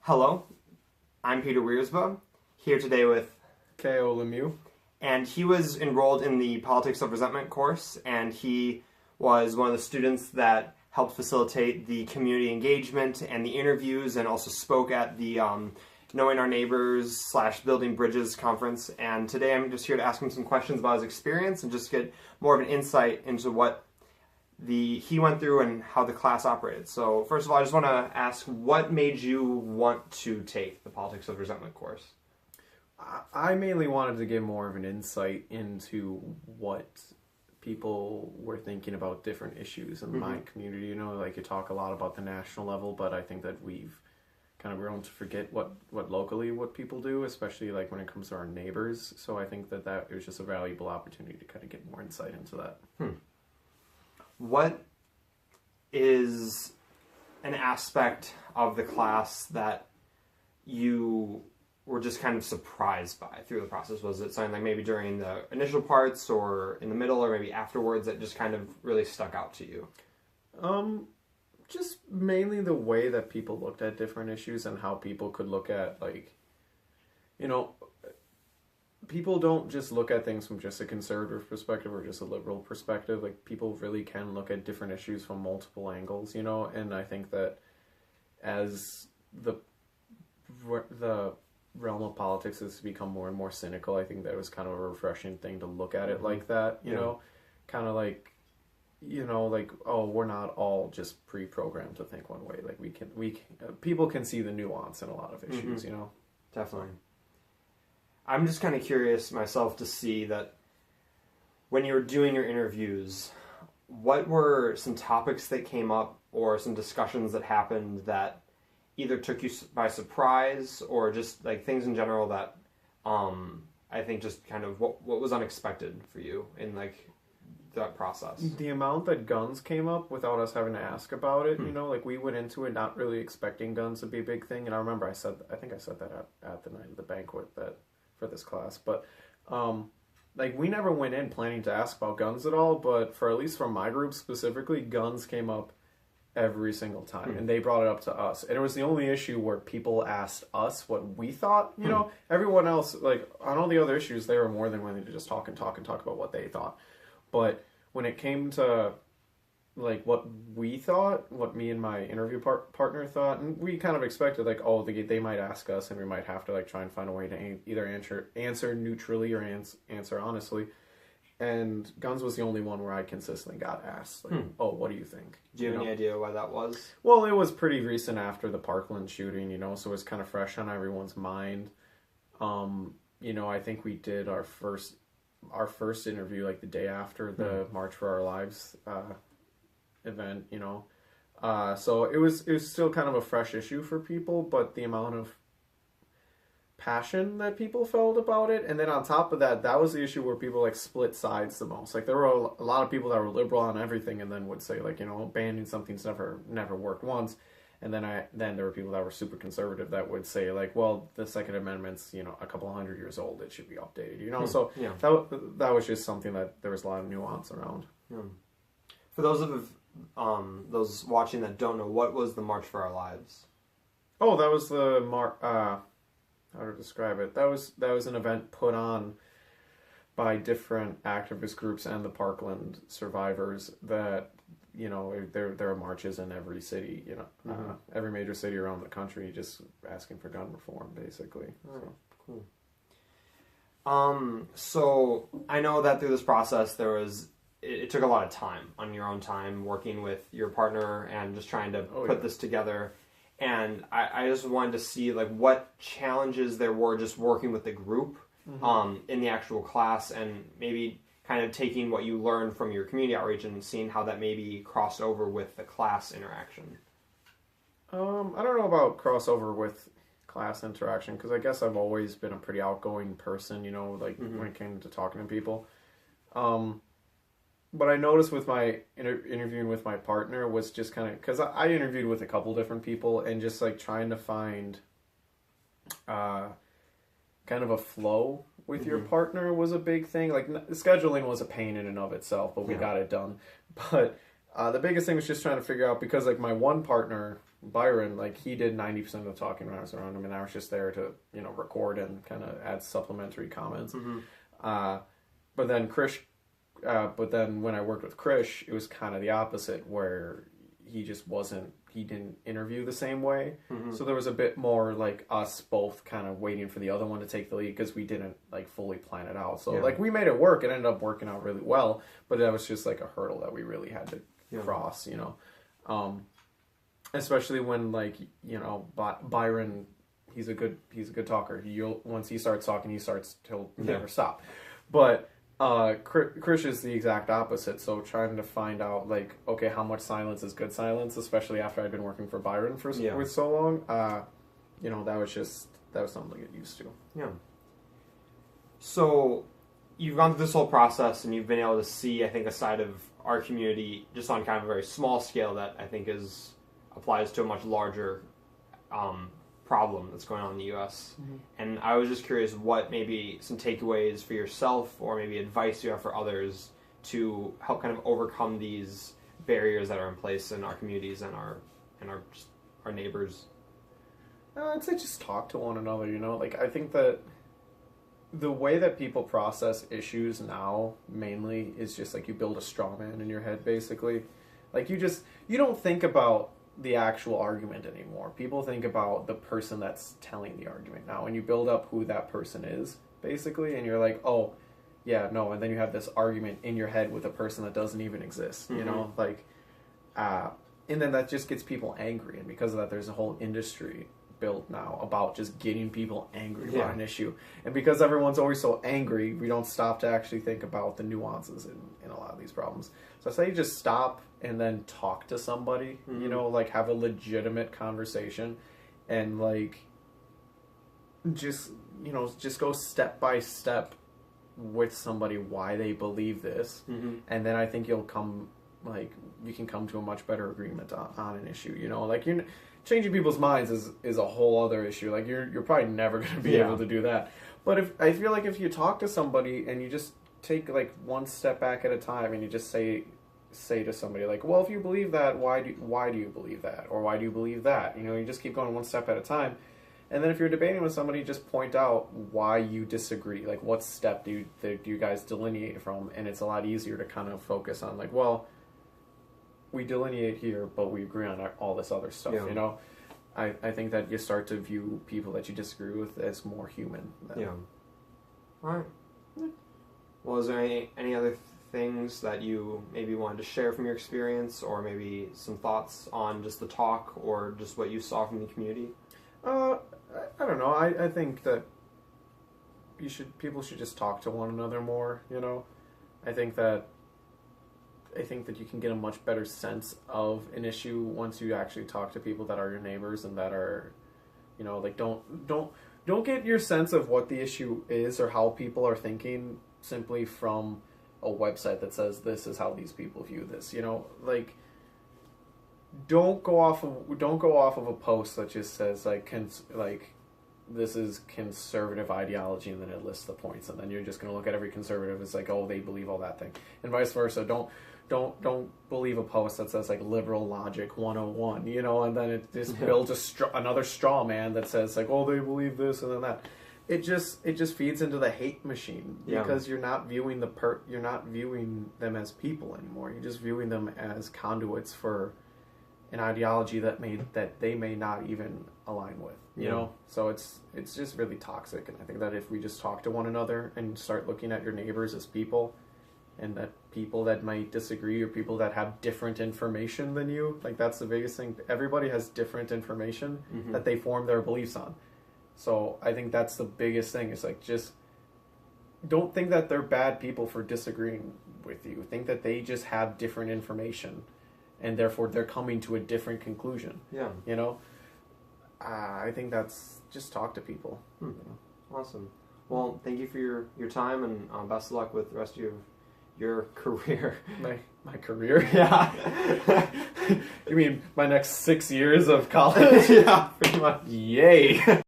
Hello, I'm Peter Wierzba, here today with Keough Lemieux. And he was enrolled in the Politics of Resentment course, and he was one of the students that helped facilitate the community engagement and the interviews, and also spoke at the Knowing Our Neighbors / Building Bridges conference. And today I'm just here to ask him some questions about his experience and just get more of an insight into what he went through and how the class operated. So first of all, I just want to ask, what made you want to take the Politics of Resentment course? I mainly wanted to get more of an insight into what people were thinking about different issues in my community. You know, like you talk a lot about the national level, but I think that we've kind of grown to forget what locally what people do, especially like when it comes to our neighbors. So I think that it was just a valuable opportunity to kind of get more insight into that. What is an aspect of the class that you were just kind of surprised by through the process? Was it something like maybe during the initial parts or in the middle or maybe afterwards that just kind of really stuck out to you? Just mainly the way that people looked at different issues and how people could look at, like, you know, people don't just look at things from just a conservative perspective or just a liberal perspective. Like, people really can look at different issues from multiple angles, you know, and I think that as the realm of politics has become more and more cynical, I think that was kind of a refreshing thing to look at it like that, you know, kind of like, you know, like, oh, we're not all just pre-programmed to think one way. Like, people can see the nuance in a lot of issues, you know? Definitely. I'm just kind of curious myself to see that when you were doing your interviews, what were some topics that came up or some discussions that happened that either took you by surprise or just like things in general that I think just kind of what was unexpected for you in like that process? The amount that guns came up without us having to ask about it, you know, like we went into it not really expecting guns to be a big thing. And I remember I think I said that at the night of the banquet for this class, but like we never went in planning to ask about guns at all, but for at least from my group specifically, guns came up every single time, and they brought it up to us, and it was the only issue where people asked us what we thought. You know, everyone else, like on all the other issues, they were more than willing to just talk about what they thought. But when it came to like what we thought, what me and my interview partner thought, and we kind of expected like, oh, they might ask us, and we might have to like try and find a way to either answer neutrally or answer honestly. And guns was the only one where I consistently got asked, like, oh, what do you think? Do you have any idea why that was? Well, it was pretty recent after the Parkland shooting, you know, so it was kind of fresh on everyone's mind. You know, I think we did our first interview like the day after the March for Our Lives event, you know. So it was still kind of a fresh issue for people, but the amount of passion that people felt about it, and then on top of that, that was the issue where people like split sides the most. Like there were a lot of people that were liberal on everything and then would say like, you know, banning something's never worked once, and then there were people that were super conservative that would say like, well, the Second Amendment's, you know, a couple 100 years old, it should be updated, you know. So that was just something that there was a lot of nuance around. For those watching that don't know, what was the March for Our Lives? Oh, that was the how to describe it? That was an event put on by different activist groups and the Parkland survivors that, you know, there are marches in every city, you know, every major city around the country just asking for gun reform, basically. So. Cool. So I know that through this process it took a lot of time on your own time working with your partner and just trying to put this together. And I just wanted to see like what challenges there were just working with the group in the actual class, and maybe kind of taking what you learned from your community outreach and seeing how that maybe crossed over with the class interaction. I don't know about crossover with class interaction, because I guess I've always been a pretty outgoing person, you know, like when it came to talking to people. But I noticed with my interviewing with my partner was just kind of, because I interviewed with a couple different people, and just like trying to find kind of a flow with your partner was a big thing. Like scheduling was a pain in and of itself, but we got it done. But the biggest thing was just trying to figure out, because like my one partner Byron, like, he did 90% of the talking when I was around him, and I was just there to, you know, record and kind of add supplementary comments. But then when I worked with Krish, it was kind of the opposite, where he didn't interview the same way. So there was a bit more like us both kind of waiting for the other one to take the lead, because we didn't like fully plan it out. So like we made it work. It ended up working out really well, but that was just like a hurdle that we really had to cross, you know. Especially when, like, you know, Byron, he's a good talker. Once he starts talking, he'll never stop. But Krish is the exact opposite. So trying to find out, like, okay, how much silence is good silence, especially after I'd been working for Byron with so long, you know, that was something to get used to. Yeah. So you've gone through this whole process, and you've been able to see, I think, a side of our community just on kind of a very small scale that I think applies to a much larger problem that's going on in the U.S. And I was just curious what maybe some takeaways for yourself, or maybe advice you have for others to help kind of overcome these barriers that are in place in our communities and our neighbors. I'd say just talk to one another, you know? Like, I think that the way that people process issues now mainly is just like you build a straw man in your head, basically. Like, you don't think about the actual argument anymore. People think about the person that's telling the argument now, and you build up who that person is, basically, and you're like, oh, yeah, no, and then you have this argument in your head with a person that doesn't even exist, you know? Like, and then that just gets people angry, and because of that, there's a whole industry built now about just getting people angry about an issue. And because everyone's always so angry, we don't stop to actually think about the nuances in a lot of these problems. So I say just stop and then talk to somebody, you know, like have a legitimate conversation, and like just go step by step with somebody why they believe this. And then I think you can come to a much better agreement on an issue, you know? Like, changing people's minds is a whole other issue. Like, you're probably never going to be able to do that. But I feel like if you talk to somebody and you just take like one step back at a time, and you just say to somebody like, well, if you believe that, why do you believe that, or why do you believe that? You know, you just keep going one step at a time. And then if you're debating with somebody, just point out why you disagree. Like, what step do you guys delineate from? And it's a lot easier to kind of focus on, like, well, we delineate here, but we agree on all this other stuff, you know? I think that you start to view people that you disagree with as more human. All right. Well, is there any other things that you maybe wanted to share from your experience, or maybe some thoughts on just the talk, or just what you saw from the community? I don't know. I think that people should just talk to one another more, you know? I think that you can get a much better sense of an issue once you actually talk to people that are your neighbors, and that are, you know, like, don't get your sense of what the issue is or how people are thinking simply from a website that says this is how these people view this, you know? Like, don't go off of a post that just says like this is conservative ideology, and then it lists the points, and then you're just going to look at every conservative as like, oh, they believe all that thing, and vice versa. Don't believe a post that says like liberal logic 101, you know, and then it just builds another straw man that says like, oh, they believe this and then that. It just feeds into the hate machine, because you're not viewing them as people anymore. You're just viewing them as conduits for an ideology that they may not even align with, you know? So it's just really toxic. And I think that if we just talk to one another and start looking at your neighbors as people, and that people that might disagree, or people that have different information than you, like, that's the biggest thing. Everybody has different information that they form their beliefs on. So I think that's the biggest thing. It's like, just don't think that they're bad people for disagreeing with you. Think that they just have different information, and therefore they're coming to a different conclusion. Yeah. You know? I think that's, just talk to people. You know? Awesome. Well, thank you for your time, and best of luck with the rest of your career. My career? Yeah. You mean my next 6 years of college? Yeah, pretty much. Yay.